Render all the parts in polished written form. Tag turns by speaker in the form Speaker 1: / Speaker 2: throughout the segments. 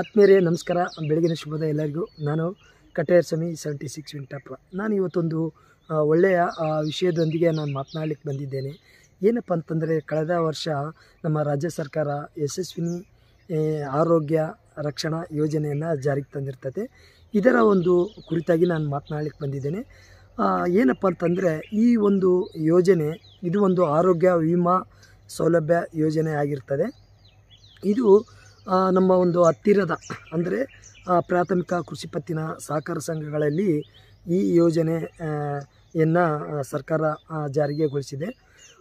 Speaker 1: ಆತ್ಮೀಯರೇ ನಮಸ್ಕಾರ, ಬೆಳಗಿನ ಶುಭೋದಯ ಎಲ್ಲರಿಗೂ. ನಾನು ಕಟೇರ್ ಸಮಿ 76 ವೆಂಕಟಪ್ಪ. ನಾನು ಇವತ್ತೊಂದು ಒಳ್ಳೆಯ ವಿಷಯದೊಂದಿಗೆ ನಾನು ಮಾತನಾಡಲಿಕ್ಕೆ ಬಂದಿದ್ದೇನೆ. ಏನಪ್ಪ ಅಂತಂದರೆ, ಕಳೆದ ವರ್ಷ ನಮ್ಮ ರಾಜ್ಯ ಸರ್ಕಾರ ಯಶಸ್ವಿನಿ ಆರೋಗ್ಯ ರಕ್ಷಣಾ ಯೋಜನೆಯನ್ನು ಜಾರಿಗೆ ತಂದಿರ್ತದೆ. ಇದರ ಒಂದು ಕುರಿತಾಗಿ ನಾನು ಮಾತನಾಡಲಿಕ್ಕೆ ಬಂದಿದ್ದೇನೆ. ಏನಪ್ಪ ಅಂತಂದರೆ, ಈ ಒಂದು ಯೋಜನೆ ಇದು ಒಂದು ಆರೋಗ್ಯ ವಿಮಾ ಸೌಲಭ್ಯ ಯೋಜನೆ ಆಗಿರ್ತದೆ. ಇದು ನಮ್ಮ ಒಂದು ಹತ್ತಿರದ ಅಂದರೆ ಪ್ರಾಥಮಿಕ ಕೃಷಿ ಪತ್ತಿನ ಸಹಕಾರ ಸಂಘಗಳಲ್ಲಿ ಈ ಯೋಜನೆಯನ್ನು ಸರ್ಕಾರ ಜಾರಿಗೆಗೊಳಿಸಿದೆ.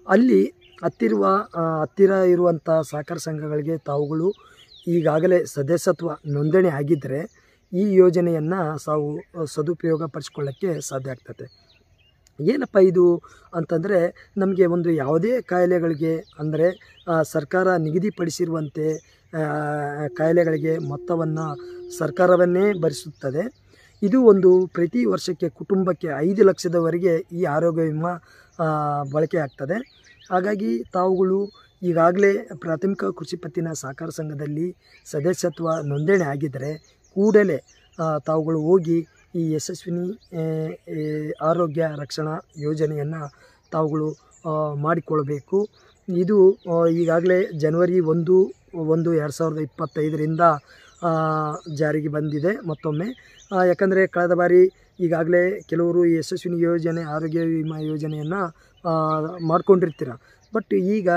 Speaker 1: ಅಲ್ಲಿ ಹತ್ತಿರ ಇರುವಂಥ ಸಹಕಾರ ಸಂಘಗಳಿಗೆ ತಾವುಗಳು ಈಗಾಗಲೇ ಸದಸ್ಯತ್ವ ನೋಂದಣಿ ಆಗಿದ್ದರೆ ಈ ಯೋಜನೆಯನ್ನು ತಾವು ಸದುಪಯೋಗ ಪಡಿಸ್ಕೊಳ್ಳೋಕ್ಕೆ ಸಾಧ್ಯ ಆಗ್ತದೆ. ಏನಪ್ಪ ಇದು ಅಂತಂದರೆ, ನಮಗೆ ಒಂದು ಯಾವುದೇ ಕಾಯಿಲೆಗಳಿಗೆ ಅಂದರೆ ಸರ್ಕಾರ ನಿಗದಿಪಡಿಸಿರುವಂತೆ ಕಾಯಿಲೆಗಳಿಗೆ ಮೊತ್ತವನ್ನು ಸರ್ಕಾರವನ್ನೇ ಭರಿಸುತ್ತದೆ. ಇದು ಒಂದು ಪ್ರತಿ ವರ್ಷಕ್ಕೆ ಕುಟುಂಬಕ್ಕೆ 5 ಲಕ್ಷದವರೆಗೆ ಈ ಆರೋಗ್ಯ ವಿಮಾ ಬಳಕೆ ಆಗ್ತದೆ. ಹಾಗಾಗಿ ತಾವುಗಳು ಈಗಾಗಲೇ ಪ್ರಾಥಮಿಕ ಕೃಷಿ ಪತ್ತಿನ ಸಹಕಾರ ಸಂಘದಲ್ಲಿ ಸದಸ್ಯತ್ವ ನೋಂದಣಿ ಆಗಿದ್ದರೆ ಕೂಡಲೇ ತಾವುಗಳು ಹೋಗಿ ಈ ಯಶಸ್ವಿನಿ ಆರೋಗ್ಯ ರಕ್ಷಣಾ ಯೋಜನೆಯನ್ನು ತಾವುಗಳು ಮಾಡಿಕೊಳ್ಬೇಕು. ಇದು ಈಗಾಗಲೇ ಜನವರಿ 1/1/2025ರಿಂದ ಜಾರಿಗೆ ಬಂದಿದೆ ಮತ್ತೊಮ್ಮೆ. ಯಾಕಂದರೆ ಕಳೆದ ಬಾರಿ ಈಗಾಗಲೇ ಕೆಲವರು ಯಶಸ್ವಿನಿ ಯೋಜನೆ ಆರೋಗ್ಯ ವಿಮಾ ಯೋಜನೆಯನ್ನು ಮಾಡ್ಕೊಂಡಿರ್ತೀರ. ಬಟ್ ಈಗ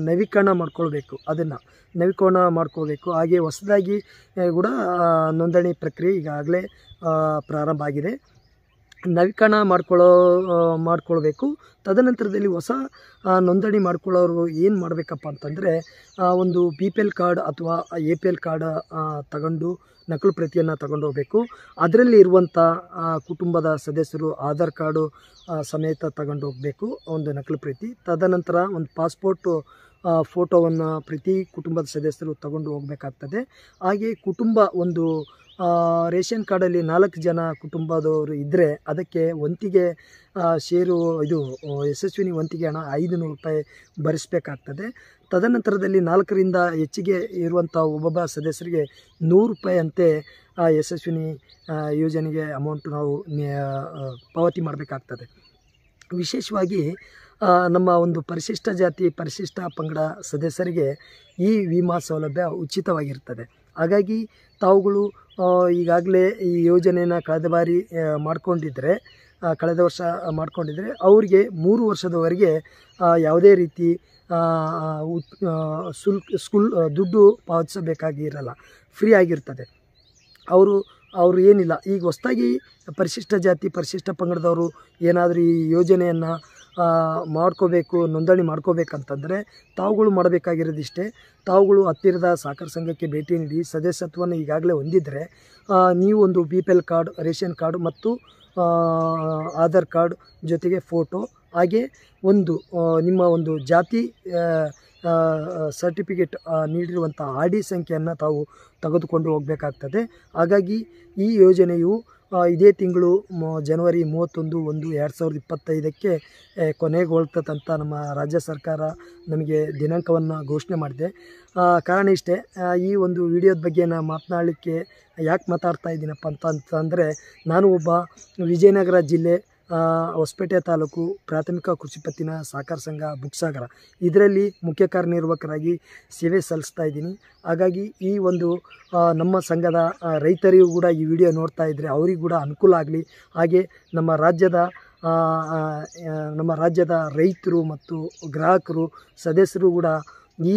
Speaker 1: ನವೀಕರಣ ಮಾಡ್ಕೊಳ್ಬೇಕು, ಅದನ್ನು ನವೀಕರಣ ಮಾಡ್ಕೋಬೇಕು. ಹಾಗೆ ಹೊಸದಾಗಿ ಕೂಡ ನೋಂದಣಿ ಪ್ರಕ್ರಿಯೆ ಈಗಾಗಲೇ ಪ್ರಾರಂಭ ಆಗಿದೆ. ನವೀಕರಣ ಮಾಡ್ಕೊಳ್ಬೇಕು. ತದನಂತರದಲ್ಲಿ ಹೊಸ ನೋಂದಣಿ ಮಾಡ್ಕೊಳ್ಳೋರು ಏನು ಮಾಡಬೇಕಪ್ಪ ಅಂತಂದರೆ, ಒಂದು BPL ಕಾರ್ಡ್ ಅಥವಾ APL ಕಾರ್ಡ್ ತಗೊಂಡು ನಕಲು ಪ್ರತಿಯನ್ನು ತಗೊಂಡು ಹೋಗಬೇಕು. ಅದರಲ್ಲಿ ಇರುವಂಥ ಕುಟುಂಬದ ಸದಸ್ಯರು ಆಧಾರ್ ಕಾರ್ಡು ಸಮೇತ ತಗೊಂಡು ಹೋಗಬೇಕು, ಒಂದು ನಕಲು ಪ್ರತಿ. ತದನಂತರ ಒಂದು ಪಾಸ್ಪೋರ್ಟು ಫೋಟೋವನ್ನು ಪ್ರತಿ ಕುಟುಂಬದ ಸದಸ್ಯರು ತಗೊಂಡು ಹೋಗಬೇಕಾಗ್ತದೆ. ಹಾಗೆ ಕುಟುಂಬ ಒಂದು ರೇಷನ್ ಕಾರ್ಡಲ್ಲಿ 4 ಜನ ಕುಟುಂಬದವರು ಇದ್ದರೆ ಅದಕ್ಕೆ ವಂತಿಗೆ ಷೇರು ಇದು ಯಶಸ್ವಿನಿ ವಂತಿಗೆ ಹಣ 500 ರೂಪಾಯಿ ಭರಿಸಬೇಕಾಗ್ತದೆ. ತದನಂತರದಲ್ಲಿ 4ರಿಂದ ಹೆಚ್ಚಿಗೆ ಇರುವಂಥ ಒಬ್ಬೊಬ್ಬ ಸದಸ್ಯರಿಗೆ 100 ರೂಪಾಯಿ ಅಂತೆ ಯಶಸ್ವಿನಿ ಯೋಜನೆಗೆ ಅಮೌಂಟು ನಾವು ಪಾವತಿ ಮಾಡಬೇಕಾಗ್ತದೆ. ವಿಶೇಷವಾಗಿ ನಮ್ಮ ಒಂದು ಪರಿಶಿಷ್ಟ ಜಾತಿ ಪರಿಶಿಷ್ಟ ಪಂಗಡ ಸದಸ್ಯರಿಗೆ ಈ ವಿಮಾ ಸೌಲಭ್ಯ ಉಚಿತವಾಗಿರ್ತದೆ. ಹಾಗಾಗಿ ತಾವುಗಳು ಈಗಾಗಲೇ ಈ ಯೋಜನೆಯನ್ನು ಕಳೆದ ವರ್ಷ ಮಾಡ್ಕೊಂಡಿದ್ದರೆ ಅವರಿಗೆ 3 ವರ್ಷದವರೆಗೆ ಯಾವುದೇ ರೀತಿ ದುಡ್ಡು ಪಾವತಿಸಬೇಕಾಗಿರಲ್ಲ, ಫ್ರೀ ಆಗಿರ್ತದೆ. ಅವರು ಏನಿಲ್ಲ, ಈಗ ಹೊಸದಾಗಿ ಪರಿಶಿಷ್ಟ ಜಾತಿ ಪರಿಶಿಷ್ಟ ಪಂಗಡದವರು ಏನಾದರೂ ಈ ಯೋಜನೆಯನ್ನು ನೋಂದಣಿ ಮಾಡ್ಕೋಬೇಕಂತಂದರೆ ತಾವುಗಳು ಮಾಡಬೇಕಾಗಿರೋದಿಷ್ಟೇ. ತಾವುಗಳು ಹತ್ತಿರದ ಸಹಕಾರ ಸಂಘಕ್ಕೆ ಭೇಟಿ ನೀಡಿ ಸದಸ್ಯತ್ವವನ್ನು ಈಗಾಗಲೇ ಹೊಂದಿದ್ದರೆ ನೀವು ಒಂದು BPL ಕಾರ್ಡ್, ರೇಷನ್ ಕಾರ್ಡ್ ಮತ್ತು ಆಧಾರ್ ಕಾರ್ಡ್ ಜೊತೆಗೆ ಫೋಟೋ, ಹಾಗೆ ಒಂದು ನಿಮ್ಮ ಒಂದು ಜಾತಿ ಸರ್ಟಿಫಿಕೇಟ್ ನೀಡಿರುವಂಥ RD ಸಂಖ್ಯೆಯನ್ನು ತಾವು ತೆಗೆದುಕೊಂಡು ಹೋಗಬೇಕಾಗ್ತದೆ. ಹಾಗಾಗಿ ಈ ಯೋಜನೆಯು ಇದೇ ತಿಂಗಳು ಜನವರಿ 31/1/2025ಕ್ಕೆ ಕೊನೆಗೊಳ್ತದಂತ ನಮ್ಮ ರಾಜ್ಯ ಸರ್ಕಾರ ನಮಗೆ ದಿನಾಂಕವನ್ನು ಘೋಷಣೆ ಮಾಡಿದೆ. ಕಾರಣ ಇಷ್ಟೇ, ಈ ಒಂದು ವಿಡಿಯೋದ ಬಗ್ಗೆ ನಾನು ಮಾತನಾಡಲಿಕ್ಕೆ ಯಾಕೆ ಮಾತಾಡ್ತಾ ಇದ್ದೀನಪ್ಪ ಅಂತಂದರೆ, ನಾನು ಒಬ್ಬ ವಿಜಯನಗರ ಜಿಲ್ಲೆ ಹೊಸಪೇಟೆ ತಾಲೂಕು ಪ್ರಾಥಮಿಕ ಕೃಷಿ ಪತ್ತಿನ ಸಹಕಾರ ಸಂಘ ಬುಕ್ಸಾಗರ ಇದರಲ್ಲಿ ಮುಖ್ಯ ಕಾರ್ಯನಿರ್ವಾಹಕರಾಗಿ ಸೇವೆ ಸಲ್ಲಿಸ್ತಾ ಇದ್ದೀನಿ. ಹಾಗಾಗಿ ಈ ಒಂದು ನಮ್ಮ ಸಂಘದ ರೈತರಿಗೂ ಕೂಡ ಈ ವಿಡಿಯೋ ನೋಡ್ತಾ ಇದ್ದರೆ ಅವರಿಗೂ ಕೂಡ ಅನುಕೂಲ ಆಗಲಿ. ಹಾಗೆ ನಮ್ಮ ರಾಜ್ಯದ ರೈತರು ಮತ್ತು ಗ್ರಾಹಕರು ಸದಸ್ಯರು ಕೂಡ ಈ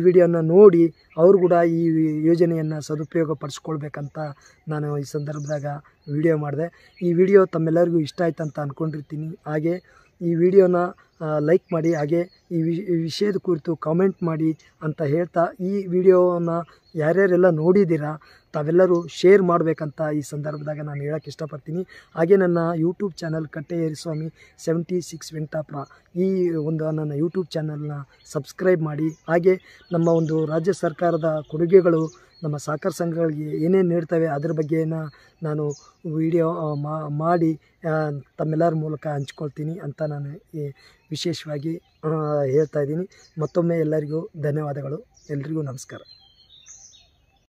Speaker 1: ವಿಡಿಯೋನ ನೋಡಿ ಅವರು ಕೂಡ ಈ ಯೋಜನೆಯನ್ನು ಸದುಪಯೋಗ ಪಡಿಸ್ಕೊಳ್ಬೇಕಂತ ನಾನು ಈ ಸಂದರ್ಭದಾಗ ವಿಡಿಯೋ ಮಾಡಿದೆ. ಈ ವಿಡಿಯೋ ತಮ್ಮೆಲ್ಲರಿಗೂ ಇಷ್ಟ ಆಯ್ತು ಅಂತ ಅಂದ್ಕೊಂಡಿರ್ತೀನಿ. ಹಾಗೆ ಈ ವಿಡಿಯೋನ ಲೈಕ್ ಮಾಡಿ, ಹಾಗೆ ಈ ವಿಷಯದ ಕುರಿತು ಕಾಮೆಂಟ್ ಮಾಡಿ ಅಂತ ಹೇಳ್ತಾ, ಈ ವಿಡಿಯೋನ ಯಾರ್ಯಾರೆಲ್ಲ ನೋಡಿದ್ದೀರಾ ತಾವೆಲ್ಲರೂ ಶೇರ್ ಮಾಡಬೇಕಂತ ಈ ಸಂದರ್ಭದಾಗ ನಾನು ಹೇಳೋಕ್ಕೆ ಇಷ್ಟಪಡ್ತೀನಿ. ಹಾಗೆ ನನ್ನ ಯೂಟ್ಯೂಬ್ ಚಾನಲ್ ಕಟ್ಟೇರಿಸ್ವಾಮಿ 76 ವೆಂಕಟಪ್ಪ ಈ ಒಂದು ನನ್ನ ಯೂಟ್ಯೂಬ್ ಚಾನಲ್ನ ಸಬ್ಸ್ಕ್ರೈಬ್ ಮಾಡಿ. ಹಾಗೆ ನಮ್ಮ ಒಂದು ರಾಜ್ಯ ಸರ್ಕಾರದ ಕೊಡುಗೆಗಳು ನಮ್ಮ ಸಹಕಾರ ಸಂಘಗಳಿಗೆ ಏನೇನು ನೀಡ್ತವೆ ಅದರ ಬಗ್ಗೆ ನಾನು ವಿಡಿಯೋ ಮಾಡಿ ತಮ್ಮೆಲ್ಲರ ಮೂಲಕ ಹಂಚ್ಕೊಳ್ತೀನಿ ಅಂತ ನಾನು ವಿಶೇಷವಾಗಿ ಹೇಳ್ತಾ ಇದ್ದೀನಿ. ಮತ್ತೊಮ್ಮೆ ಎಲ್ಲರಿಗೂ ಧನ್ಯವಾದಗಳು. ಎಲ್ರಿಗೂ ನಮಸ್ಕಾರ.